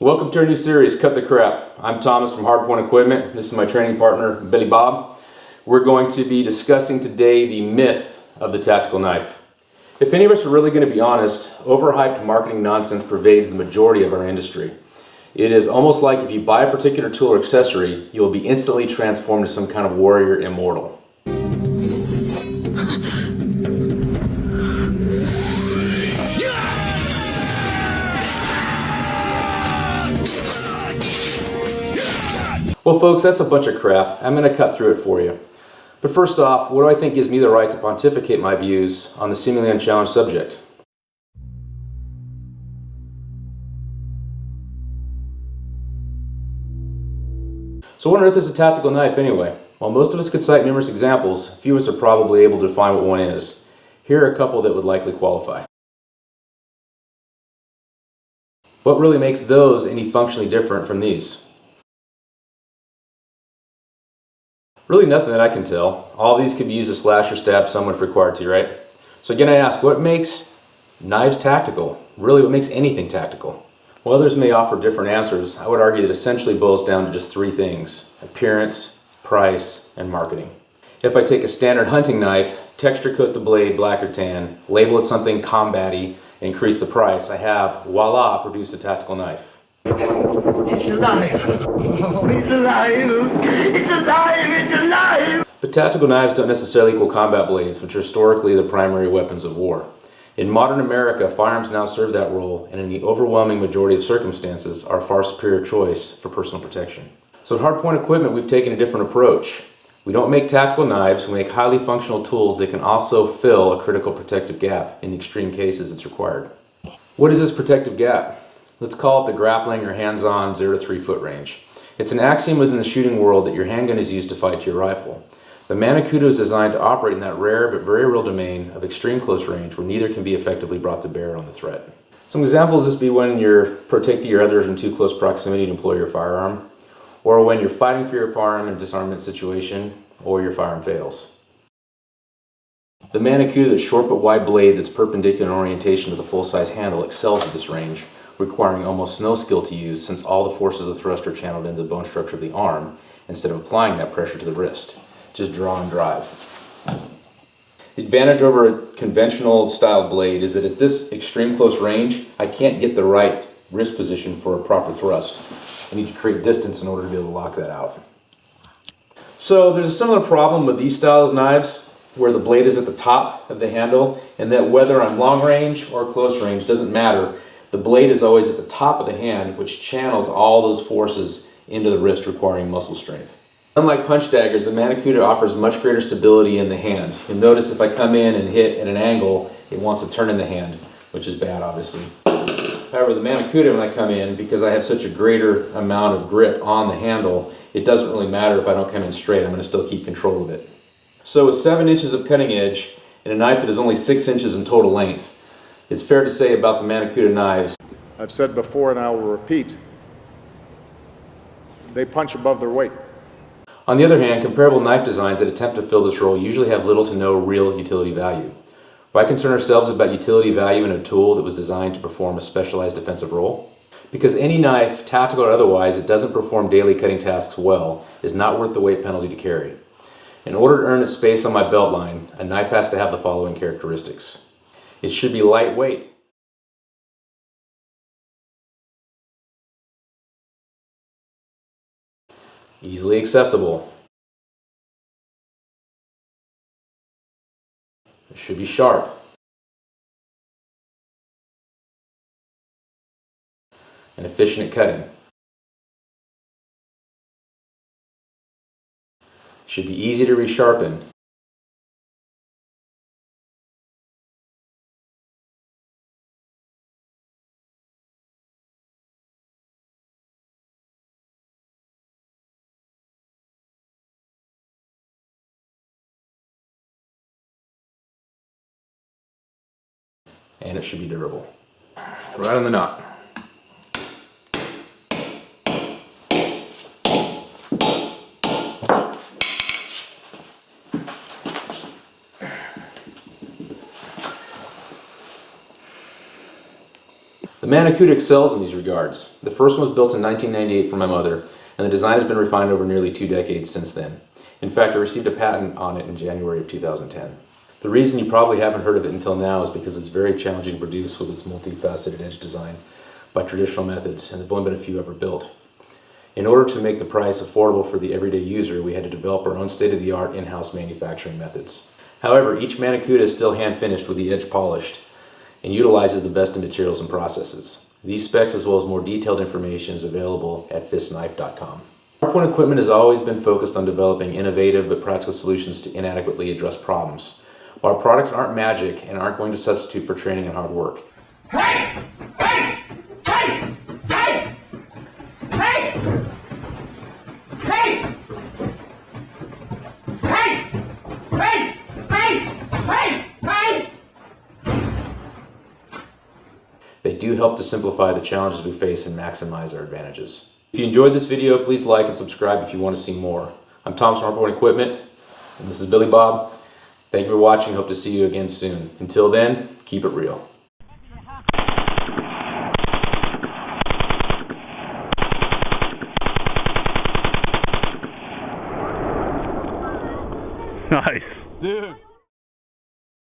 Welcome to our new series, Cut the Crap. I'm Thomas from Hardpoint Equipment. This is my training partner, Billy Bob. We're going to be discussing today the myth of the tactical knife. If any of us are really going to be honest, overhyped marketing nonsense pervades the majority of our industry. It is almost like if you buy a particular tool or accessory, you will be instantly transformed to some kind of warrior immortal. Well folks, that's a bunch of crap. I'm going to cut through it for you. But first off, what do I think gives me the right to pontificate my views on the seemingly unchallenged subject? So what on earth is a tactical knife anyway? While most of us could cite numerous examples, few of us are probably able to define what one is. Here are a couple that would likely qualify. What really makes those any functionally different from these? Really nothing that I can tell. All these could be used to slash or stab someone if required to, right? So again I ask, what makes knives tactical? Really, what makes anything tactical? While others may offer different answers, I would argue that essentially boils down to just three things: appearance, price, and marketing. If I take a standard hunting knife, texture coat the blade black or tan, label it something combat-y, and increase the price, I have, voila, produced a tactical knife. It's alive! Oh, it's alive! It's alive! It's alive! But tactical knives don't necessarily equal combat blades, which are historically the primary weapons of war. In modern America, firearms now serve that role, and in the overwhelming majority of circumstances, are a far superior choice for personal protection. So at Hardpoint Equipment, we've taken a different approach. We don't make tactical knives, we make highly functional tools that can also fill a critical protective gap in the extreme cases it's required. What is this protective gap? Let's call it the grappling or hands-on 0 to 3 foot range. It's an axiom within the shooting world that your handgun is used to fight your rifle. The MantiCuda is designed to operate in that rare but very real domain of extreme close range where neither can be effectively brought to bear on the threat. Some examples of this be when you're protecting your others in too close proximity to employ your firearm, or when you're fighting for your firearm in a disarmament situation, or your firearm fails. The MantiCuda, the short but wide blade that's perpendicular in orientation to the full-size handle, excels at this range, requiring almost no skill to use since all the forces of the thrust are channeled into the bone structure of the arm instead of applying that pressure to the wrist. Just draw and drive. The advantage over a conventional style blade is that at this extreme close range, I can't get the right wrist position for a proper thrust. I need to create distance in order to be able to lock that out. So there's a similar problem with these style of knives where the blade is at the top of the handle, and that whether I'm long range or close range doesn't matter. The blade is always at the top of the hand, which channels all those forces into the wrist, requiring muscle strength. Unlike punch daggers, the MantiCuda offers much greater stability in the hand. You'll notice if I come in and hit at an angle, it wants to turn in the hand, which is bad, obviously. However, the MantiCuda, when I come in, because I have such a greater amount of grip on the handle, it doesn't really matter if I don't come in straight. I'm going to still keep control of it. So with 7 inches of cutting edge and a knife that is only 6 inches in total length, it's fair to say about the MantiCuda knives. I've said before and I will repeat, they punch above their weight. On the other hand, comparable knife designs that attempt to fill this role usually have little to no real utility value. Why concern ourselves about utility value in a tool that was designed to perform a specialized defensive role? Because any knife, tactical or otherwise, that doesn't perform daily cutting tasks well is not worth the weight penalty to carry. In order to earn its space on my belt line, a knife has to have the following characteristics. It should be lightweight. Easily accessible. It should be sharp. And efficient at cutting. It should be easy to resharpen. And it should be durable. Right on the knot. The MantiCuda excels in these regards. The first one was built in 1998 for my mother, and the design has been refined over nearly 2 decades since then. In fact, I received a patent on it in January of 2010. The reason you probably haven't heard of it until now is because it's very challenging to produce with its multifaceted edge design by traditional methods, and there have only been a few ever built. In order to make the price affordable for the everyday user, we had to develop our own state-of-the-art in-house manufacturing methods. However, each MantiCuda is still hand-finished with the edge polished and utilizes the best in materials and processes. These specs, as well as more detailed information, is available at fistknife.com. Hardpoint equipment has always been focused on developing innovative but practical solutions to inadequately address problems. While our products aren't magic and aren't going to substitute for training and hard work. Hey! Hey! Hey! Hey! Hey! Hey! Hey! Hey! Hey! Hey! They do help to simplify the challenges we face and maximize our advantages. If you enjoyed this video, please like and subscribe if you want to see more. I'm Tom from Hardpoint Equipment, and this is Billy Bob. Thank you for watching. Hope to see you again soon. Until then, keep it real. Nice. Dude.